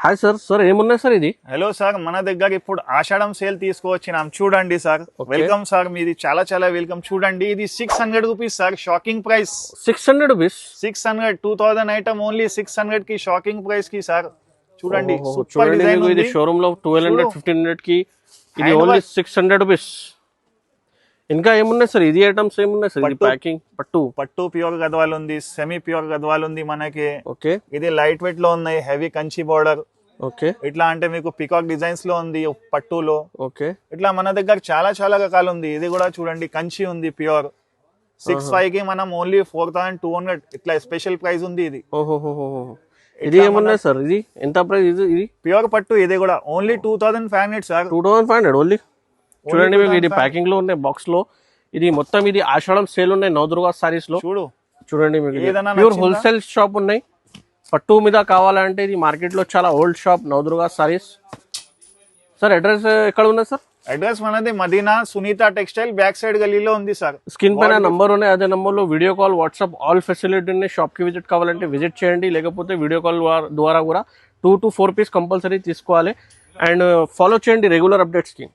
Hi sir. Sir ఏమున్నాయి sir ఇది? Hello sir, మన దగ్గర ఇప్పుడు ఆషాఢం సేల్ తీసుకువచ్చినాం. చూడండి సార్. వెల్కమ్ సార్, మీది చాలా చాలా వెల్కమ్. చూడండి, ఇది 600 rupees sir, shocking price. 600 rupees? 600, 2000 item only 600 కి, షాకింగ్ ప్రైస్ కి సార్. చూడండి, సూపర్ చూడండి, డిజైన్ ఇది ఉంది. షోరూమ్ లో 1200 1500 కి, ఇది Hand ఓన్లీ work. 600 రూపీస్. ఇంకా ఏమున్నాయి సార్? ఇది ఐటమ్స్ ఏమున్నాయి సార్? ఇది పట్టు. ప్యాకింగ్ పట్టు ప్యూర్ గద్వాల్ ఉంది, సెమీ ప్యూర్ గద్వాల్ ఉంది మనకి. ఓకే ఇది లైట్ వెయిట్ లో ఉన్నాయి, హెవీ కంచి బోర్డర్. ఓకే ఇట్లా అంటే మీకు పికాక్ డిజైన్స్ లో ఉంది, పట్టులో. ఓకే ఇట్లా మన దగ్గర చాలా చాలా రకాలు ఉంది. ఇది కూడా చూడండి, కంచి ఉంది ప్యూర్. 6,500 కి మనం ఓన్లీ 4200 ఇట్లా స్పెషల్ ప్రైస్ ఉంది ఇది. ఓహో. ఇది ఏమున్నాయి సార్? ఇది ఎంత ప్రైస్? ఇది ప్యూర్ పట్టు, ఇది కూడా ఓన్లీ 2500 సార్. 2500 ఓన్లీ. చూడండి, మీకు ఇది ప్యాకింగ్ లో ఉన్నాయి, బాక్స్ లో. ఇది మొత్తం ఇది ఆషాఢం సేల్ ఉన్నాయి నవదుర్గా సారీస్ లో. చూడండి, మీకు ఏదైనా ప్యూర్ నచ్చిందా? హోల్సేల్ షాప్ ఉన్నాయి. పట్టు మీద కావాలంటే ఇది మార్కెట్ లో చాలా old shop, Navadurga Sarees. Sir address ఎక్కడ ఉంది సార్? అడ్రస్ మనది Madina Sunitha textile back side గల్లీలో ఉంది సార్. స్క్రీన్ పైన నంబర్ ఉన్నాయి, అదే నంబర్ లో video call, WhatsApp all facility ఉన్నాయి. షాప్ కి విజిట్ కావాలంటే విజిట్ చేయండి, లేకపోతే వీడియో కాల్ ద్వారా కూడా 2 to 4 పీస్ కంపల్సరీ తీసుకోవాలి. అండ్ ఫాలో చేయండి రెగ్యులర్ అప్డేట్స్ కి.